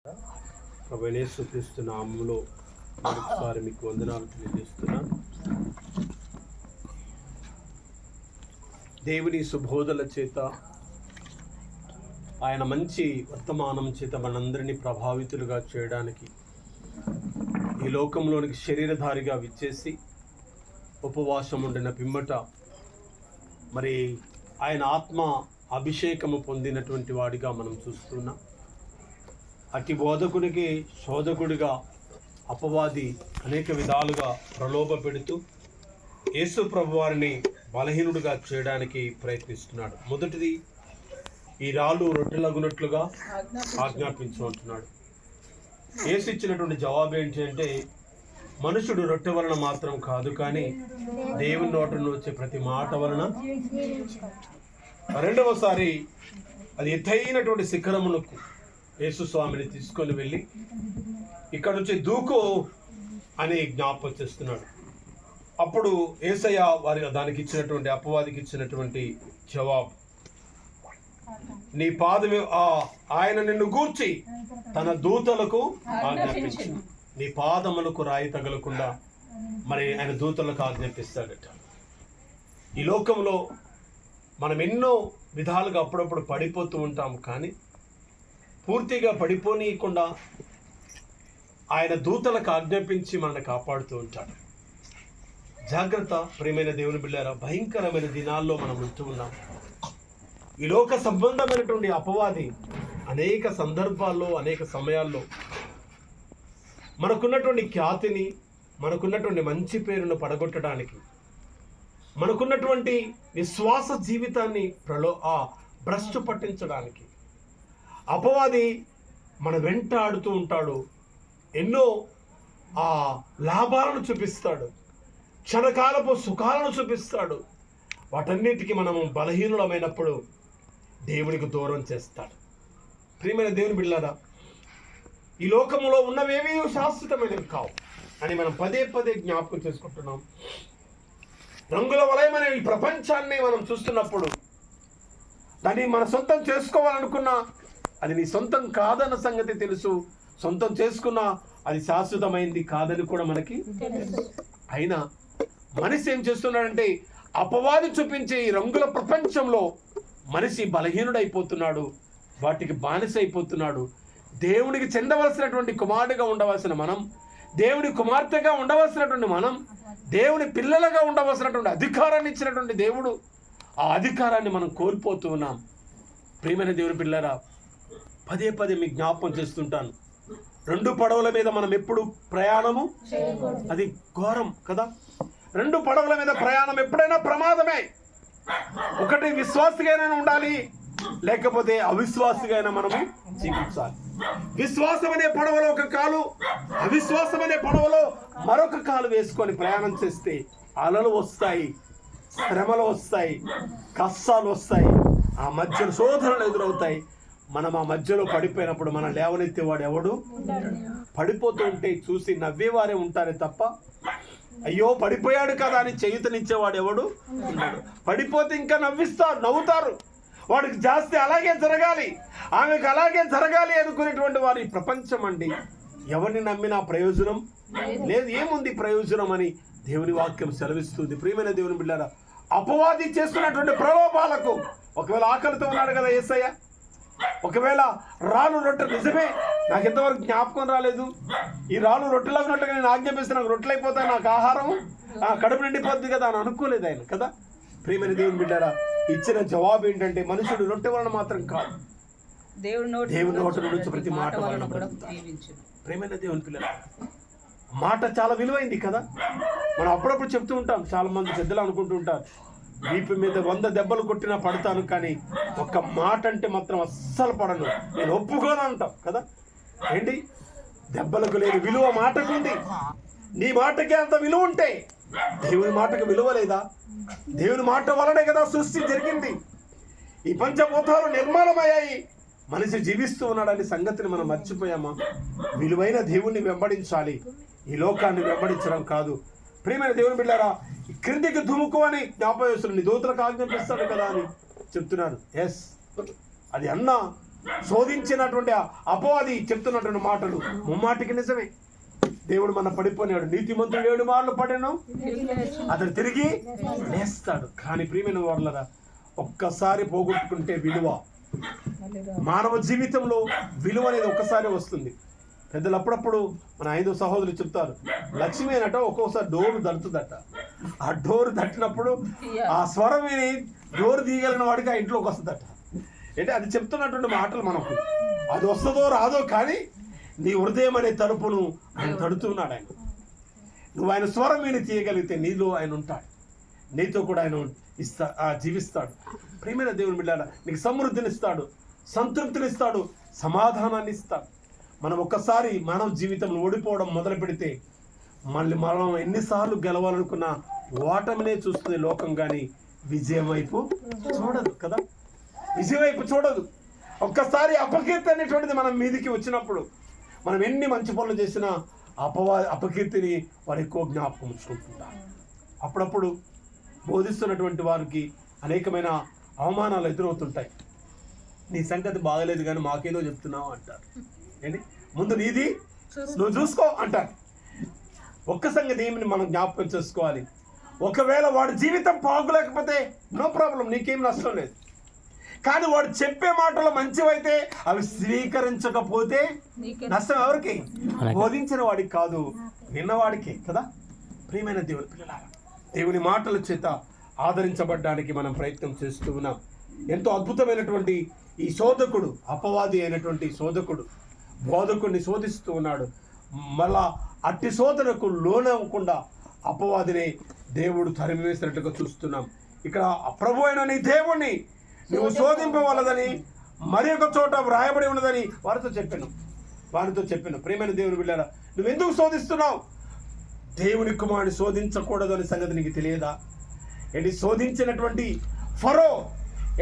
ప్రభువైన యేసుక్రీస్తు నామములో మరొకసారి మీకు వందనాలు తెలియజేస్తున్నాను. దేవుని సుబోధల చేత, ఆయన మంచి వర్తమానం చేత మనందరినీ ప్రభావితులుగా చేయడానికి ఈ లోకంలోనికి శరీరధారిగా విచ్చేసి ఉపవాసం ఉండిన పిమ్మట మరి ఆయన ఆత్మ అభిషేకము పొందినటువంటి వాడిగా మనం చూస్తున్నాం. అతి బోధకునికి శోధకుడిగా అపవాది అనేక విధాలుగా ప్రలోభ పెడుతూ యేసు ప్రభు వారిని బలహీనుడిగా చేయడానికి ప్రయత్నిస్తున్నాడు. మొదటిది, ఈ రాళ్ళు రొట్టెలగునట్లుగా ఆజ్ఞాపించమంటున్నాడు. యేసు ఇచ్చినటువంటి జవాబు ఏంటి అంటే, మనుషుడు రొట్టె వలన మాత్రం కాదు, కానీ దేవుని నోట నుండి వచ్చే ప్రతి మాట వలన. రెండవసారి అది ఎత్తైనటువంటి శిఖరమునకు యేసు స్వామిని తీసుకొని వెళ్ళి ఇక్కడ నుంచి దూకు అని జ్ఞాపకం చేస్తున్నాడు. అప్పుడు యేసయ్య వారి దానికి ఇచ్చినటువంటి అపవాదికి ఇచ్చినటువంటి జవాబు, నీ పాదము ఆయన నిన్ను గూర్చి తన దూతలకు ఆజ్ఞాపించు, నీ పాదములకు రాయి తగలకుండా మరి ఆయన దూతలకు ఆజ్ఞాపిస్తాడట. ఈ లోకంలో మనం ఎన్నో విధాలుగా అప్పుడప్పుడు పడిపోతూ ఉంటాం, కానీ పూర్తిగా పడిపోనీయకుండా ఆయన దూతలకు ఆజ్ఞాపించి మనల్ని కాపాడుతూ ఉంటాడు. జాగ్రత్త ప్రియమైన దేవుని బిడ్డలారా, భయంకరమైన దినాల్లో మనం ఉంటూ ఉన్నాం. ఈ లోక సంబంధమైనటువంటి అపవాది అనేక సందర్భాల్లో, అనేక సమయాల్లో మనకున్నటువంటి ఖ్యాతిని, మనకున్నటువంటి మంచి పేరును పడగొట్టడానికి, మనకున్నటువంటి విశ్వాస జీవితాన్ని భ్రష్టు పట్టించడానికి అపవాది మన వెంట ఆడుతూ ఉంటాడు. ఎన్నో లాభాలను చూపిస్తాడు, క్షణకాలపు సుఖాలను చూపిస్తాడు. వాటన్నిటికీ మనము బలహీనులమైనప్పుడు దేవునికి దూరం చేస్తాడు. ప్రియమైన దేవుని బిడ్డలారా, ఈ లోకంలో ఉన్నవేమీ శాశ్వతమైనవి కావు అని మనం పదే పదే జ్ఞాపకం చేసుకుంటున్నాం. రంగుల వలయమైన ఈ ప్రపంచాన్ని మనం చూస్తున్నప్పుడు దాన్ని మన సొంతం చేసుకోవాలనుకున్నా అది నీ సొంతం కాదన్న సంగతి తెలుసు. సొంతం చేసుకున్నా అది శాశ్వతమైంది కాదని కూడా మనకి తెలుసు. అయినా మనిషి ఏం చేస్తున్నాడంటే, అపవాది చూపించే ఈ రంగుల ప్రపంచంలో మనిషి బలహీనుడైపోతున్నాడు, వాటికి బానిస అయిపోతున్నాడు. దేవునికి చెందవలసినటువంటి కుమారుడిగా ఉండవలసిన మనం, దేవుని కుమార్తెగా ఉండవలసినటువంటి మనం, దేవుని పిల్లలుగా ఉండవలసినటువంటి అధికారాన్ని ఇచ్చినటువంటి దేవుడు, ఆ అధికారాన్ని మనం కోల్పోతూ ఉన్నాం. ప్రియమైన దేవుని పిల్లరా, పదే పదే మీకు జ్ఞాపకం చేస్తుంటాను, 2 పడవల మీద మనం ఎప్పుడు ప్రయాణము, అది ఘోరం కదా. 2 పడవల మీద ప్రయాణం ఎప్పుడైనా ప్రమాదమే. ఒకటి విశ్వాసిగా ఉండాలి, లేకపోతే అవిశ్వాసిగా మనము జీవించాలి. విశ్వాసం అనే పడవలో ఒక కాలు, అవిశ్వాసం అనే పడవలో మరొక కాలు వేసుకొని ప్రయాణం చేస్తే అలలు వస్తాయి, శ్రమలు వస్తాయి, కష్టాలు వస్తాయి, ఆ మధ్యలో శోధనలు ఎదురవుతాయి. మనం ఆ మధ్యలో పడిపోయినప్పుడు మనం లేవనెత్తేవాడు ఎవడు? పడిపోతూ ఉంటే చూసి నవ్వేవారే ఉంటారే తప్ప, అయ్యో పడిపోయాడు కదా అని చేయుతనిచ్చేవాడు ఎవడు? పడిపోతే ఇంకా నవ్వుతారు. వాడికి జాస్తి అలాగే జరగాలి, ఆమెకు అలాగే జరగాలి అనుకునేటువంటి వారి ప్రపంచం అండి. ఎవరిని నమ్మినా ప్రయోజనం లేదు. ఏముంది ప్రయోజనం అని దేవుని వాక్యం సెలవిస్తుంది. ప్రియమైన దేవుని బిడ్డలారా, అపవాది చేస్తున్నటువంటి ప్రలోభాలకు, ఒకవేళ ఆకలితో ఉన్నాడు కదా యేసయ్య, ఒకవేళ రాళ్ళు రొట్టె, నిజమే నాకు ఎంతవరకు జ్ఞాపకం రాలేదు, ఈ రాళ్ళు రొట్టెలో ఉన్నట్టుగా నేను ఆజ్ఞాపిస్తే నాకు రొట్టెలు అయిపోతాయి, నాకు ఆహారం కడుపు నిండిపోద్ది కదా అని అనుకోలేదు ఆయన కదా. ప్రియమైన దేవుని బిడ్డారా, ఇచ్చిన జవాబు ఏంటంటే, మనుషుడు రొట్టె వలన మాత్రం కాదు, దేవుని నోటి నుంచి ప్రతి మాట వలన. ప్రియమైన దేవుని పిల్లరా, మాట చాలా విలువైంది కదా. మనం అప్పుడప్పుడు చెప్తూ ఉంటాం, చాలా మంది పెద్దలు అనుకుంటూ ఉంటారు, వీపు మీద 100 దెబ్బలు కొట్టినా పడతాను, కానీ ఒక్క మాట అంటే మాత్రం అస్సలు పడను, నేను ఒప్పుకోను అంటాం కదా. ఏంటి, దెబ్బలకు లేని విలువ మాటకుంది. నీ మాటకి అంత విలువ ఉంటే దేవుని మాటకు విలువ లేదా? దేవుని మాట వలనే కదా సృష్టి జరిగింది, ఈ పంచభూతాలు నిర్మాణమయ్యాయి, మనిషి జీవిస్తూ ఉన్నాడనే సంగతిని మనం మర్చిపోయామా? విలువైన దేవుణ్ణి వెంబడించాలి, ఈ లోకాన్ని వెంబడించడం కాదు. ప్రియమైన దేవుని బిడ్డారా, క్రిందికి దుముకు అని జ్ఞాపకం చేస్తున్నాడు, నీ దూతలకు ఆజ్ఞాపిస్తాడు కదా అని చెప్తున్నాను. ఎస్, అది అన్న శోధించినటువంటి అపవాది చెప్తున్నటువంటి మాటలు ముమ్మాటికి నిజమే. దేవుడు మన పడిపోయినాడు, నీతిమంతుడు 7 మార్లు పడెను, అతను తిరిగి లేస్తాడు. కానీ ప్రియమైన వాళ్ళరా, ఒక్కసారి పోగొట్టుకుంటే విలువ, మానవ జీవితంలో విలువ అనేది ఒక్కసారి వస్తుంది. పెద్దలు అప్పుడప్పుడు మన 5 సహోదరులు చెప్తారు, లక్ష్మి అనట ఒక్కోసారి డోరు దడుతుందట. ఆ డోరు దట్టినప్పుడు ఆ స్వరం విని డోరు తీయగలిగిన వాడికి ఆ ఇంట్లోకి వస్తుందట. అంటే అది చెప్తున్నటువంటి మాటలు మనకు. అది వస్తుందో రాదో కానీ నీ హృదయం అనే తలుపును ఆయన తడుతున్నాడు. ఆయన నువ్వు ఆయన స్వరం విని తీయగలిగితే నీలో ఆయన ఉంటాడు, నీతో కూడా ఆయన జీవిస్తాడు. ప్రియమైన దేవుని బిడ్డలారా, నీకు సమృద్ధినిస్తాడు, సంతృప్తినిస్తాడు, సమాధానాన్ని ఇస్తాడు. మనం ఒక్కసారి మానవ జీవితంలో ఓడిపోవడం మొదలు పెడితే మళ్ళీ మనం ఎన్నిసార్లు గెలవాలనుకున్న ఓటమినే చూస్తుంది లోకం, కానీ విజయం వైపు చూడదు కదా. విజయం వైపు చూడదు. ఒక్కసారి అపకీర్తి అనేటువంటిది మనం మీదికి వచ్చినప్పుడు మనం ఎన్ని మంచి పనులు చేసినా అపకీర్తిని వారు ఎక్కువ జ్ఞాపకం ఉంచుకుంటుంటారు. అప్పుడప్పుడు బోధిస్తున్నటువంటి వారికి అనేకమైన అవమానాలు ఎదురవుతుంటాయి. నీ సంగతి బాగలేదు కానీ మాకేదో చెప్తున్నావు అంటారు. ఏంటి, ముందు నీది నువ్వు చూసుకో అంటారు. ఒక్క సంగతి ఏమిని మనం జ్ఞాపకం చేసుకోవాలి, ఒకవేళ వాడి జీవితం బాగులేకపోతే నో ప్రాబ్లం, నీకేం నష్టం లేదు. కానీ వాడు చెప్పే మాటలు మంచివైతే అవి స్వీకరించకపోతే నష్టం ఎవరికి? బోధించిన వాడికి కాదు, విన్నవాడికి కదా. ప్రియమైన దేవుని పిల్లలారా, దేవుని మాటల చేత ఆదరించబడ్డానికి మనం ప్రయత్నం చేస్తూ ఉన్నాం. ఎంతో అద్భుతమైనటువంటి ఈ శోధకుడు, అపవాది అయినటువంటి శోధకుడు బోధకుడిని శోధిస్తూ ఉన్నాడు. మళ్ళా అట్టి శోధనకు లోనవ్వకుండా అపవాదిని దేవుడు తరిమివేసినట్టుగా చూస్తున్నాం. ఇక్కడ ప్రభు అయిన నీ దేవుణ్ణి నువ్వు శోధింపవలదని మరి ఒక చోట వ్రాయబడి ఉన్నదని వారితో చెప్పాను. ప్రియమైన దేవుని బిడ్డలారా, నువ్వు ఎందుకు శోధిస్తున్నావు? దేవుని కుమారుని శోధించకూడదు అనే సంగతి నీకు తెలియదా? ఏంటి, శోధించినటువంటి ఫరో,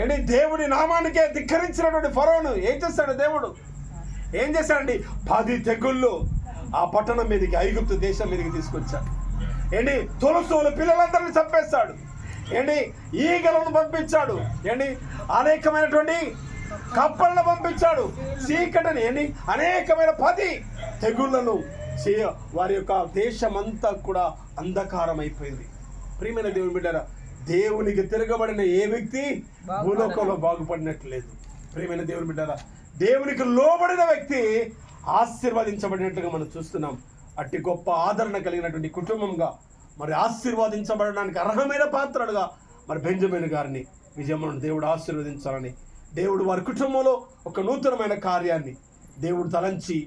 ఏంటి, దేవుని నామానికే ధిక్కరించినటువంటి ఫరోను ఏం చేస్తాడు? దేవుడు ఏం చేశాడండి? 10 తెగుళ్ళు ఆ పట్టణం మీదకి, ఐగుప్తు దేశం మీదకి తీసుకొచ్చాడు. ఏంటి, తులసూలు పిల్లలందరినీ చంపేస్తాడు. ఏంటి, ఈగలను పంపించాడు. ఏంటి, అనేకమైనటువంటి కప్పలను పంపించాడు. చీకటిని, ఏంటి, అనేకమైన 10 తెగుళ్లను వారి యొక్క దేశమంతా కూడా అంధకారం అయిపోయింది. ప్రియమైన దేవుని బిడ్డలారా, దేవునికి తిరగబడిన ఏ వ్యక్తి భూలోకంలో బాగుపడినట్లేదు. ప్రియమైన దేవుని బిడ్డలారా, దేవునికి లోబడిన వ్యక్తి ఆశీర్వదించబడినట్టుగా మనం చూస్తున్నాం. అట్టి గొప్ప ఆదరణ కలిగినటువంటి కుటుంబంగా, మరి ఆశీర్వదించబడడానికి అర్హమైన పాత్రలుగా మరి బెంజమిన్ గారిని విజయమ్మను దేవుడు ఆశీర్వదించాలని, దేవుడు వారి కుటుంబంలో ఒక నూతనమైన కార్యాన్ని దేవుడు తలంచి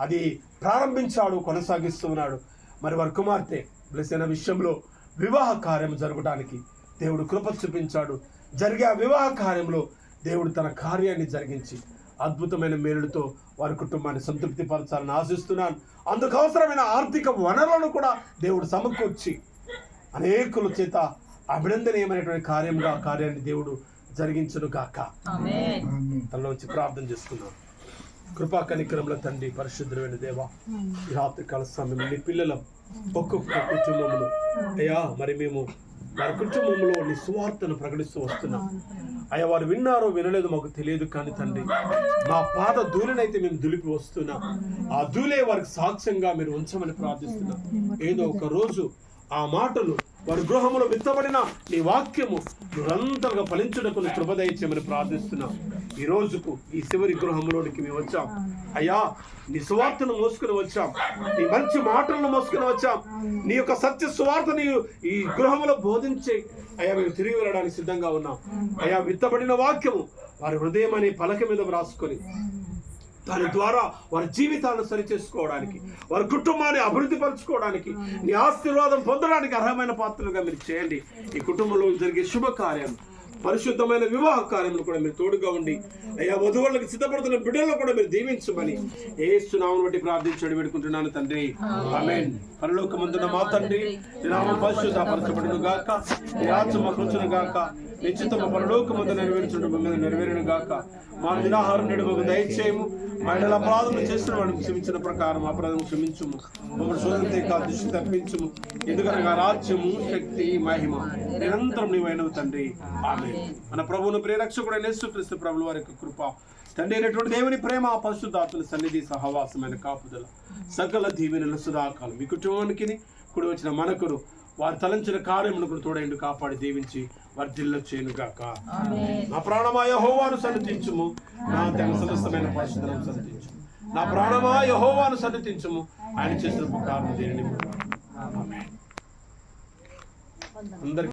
అది ప్రారంభించాడు, కొనసాగిస్తూ ఉన్నాడు. మరి వారి కుమార్తె బ్లెస్సైన విషయంలో వివాహ కార్యం జరగడానికి దేవుడు కృప చూపించాడు. జరిగే ఆ వివాహ కార్యంలో దేవుడు తన కార్యాన్ని జరిగించి అద్భుతమైన మేలులతో వారి కుటుంబాన్ని సంతృప్తి పరచాలని ఆశిస్తున్నాను. అందుకు అవసరమైన ఆర్థిక వనరులను కూడా దేవుడు సమకూర్చి అనేకుల చేత అభినందనీయమైనటువంటి కార్యాన్ని దేవుడు జరిగించును గాక. తనలోంచి ప్రార్థన చేసుకున్నాను. కృపా కనికరముల తండ్రి, పరిశుద్ధమైన దేవా, ఈ రాత్రికాల సమయంలో నీ పిల్లలం ఒక్కొక్క కుటుంబంలో అయ్యా, మరి మేము వారి కుటుంబంలో నీ సువార్తను ప్రకటిస్తూ వస్తున్నాం. అయ్యా, వారు విన్నారో వినలేదు మాకు తెలియదు, కానీ తండ్రి మా పాద ధూళినైతే మేము దులిపి వస్తున్నాం. ఆ ధూళే వారికి సాక్ష్యంగా మీరు ఉంచమని ప్రార్థిస్తున్నాం. ఏదో ఒక రోజు ఆ మాటలు వారి గృహంలో విత్తబడిన నీ వాక్యము నిరంతరంగా ఫలించుటకు కృప దయచేయమని ప్రార్థిస్తున్నాం. ఈ రోజుకు ఈ చివరి గృహంలోనికి మేము వచ్చాం. అయ్యా, నీ సువార్తను మోసుకుని వచ్చాం, నీ మంచి మాటలను మోసుకుని వచ్చాం. నీ యొక్క సత్య సువార్తని ఈ గృహంలో బోధించే అయ్యా మేము తిరిగి వెళ్ళడానికి సిద్ధంగా ఉన్నాం. అయ్యా, విత్తబడిన వాక్యము వారి హృదయం అనే పలక మీద రాసుకొని దాని ద్వారా వారి జీవితాలను సరిచేసుకోవడానికి, వారి కుటుంబాన్ని అభివృద్ధి పరచుకోవడానికి, నీ ఆశీర్వాదం పొందడానికి అర్హమైన పాత్రలుగా మీరు చేయండి. ఈ కుటుంబంలో జరిగే శుభకార్యం, పరిశుద్ధమైన వివాహ కార్యంలో కూడా మీరు తోడుగా ఉండి అయ్యా, వధువులకు సిద్ధపడుతున్న బిడ్డల్లో కూడా మీరు దీవించమని యేసు నామమును బట్టి ప్రార్థించి వేడుకుంటున్నాను తండ్రి, ఆమేన్. పరలోకమందున్న మా తండ్రి, నీ నామం పరిశుద్ధపరచబడును గాక, నీ రాజ్యం మాకు వచ్చును గాక, నీ చిత్తము పరలోకమందు నెరవేరును గాక. మా దినాహారం నేడు మాకు దయచేయము, మా ఇంట్లో అపరాధములు చేసిన వాడిని క్షమించిన ప్రకారం అపరాధం క్షమించుము, మమ్మల్ని శోధనతే కాదు దృష్టి తప్పించుము. ఎందుకనగా రాజ్యము, శక్తి, మహిమ నిరంతరం నీవైనవు తండ్రి, ఆమేన్. మన ప్రభువును ప్రియరక్షకుడైన యేసుక్రీస్తు ప్రభువు వారి యొక్క కృప, తండ్రి అయినటువంటి దేవుని ప్రేమ, పరిశుద్ధాత్మల సన్నిధి, సహవాసమైన కాపుదల, సకల దీవెనల సుధాకాలం మీ కుటుంబానికి కూడి వచ్చిన మనకును వారు తలంచిన కార్యములకు తోడైండు కాపాడి దీవించి వర్ధిల్ల చేయునుగాక. నా ప్రాణమా యెహోవాను సన్నిధించుము, నా త్యాగ సమస్తమైన పరిశుద్ధులను సన్నిధించుము. నా ప్రాణమా యెహోవాను సన్నిధించుము, ఆయన చేసిన ఉపకారం దేనిని. ఆమేన్. అందరికీ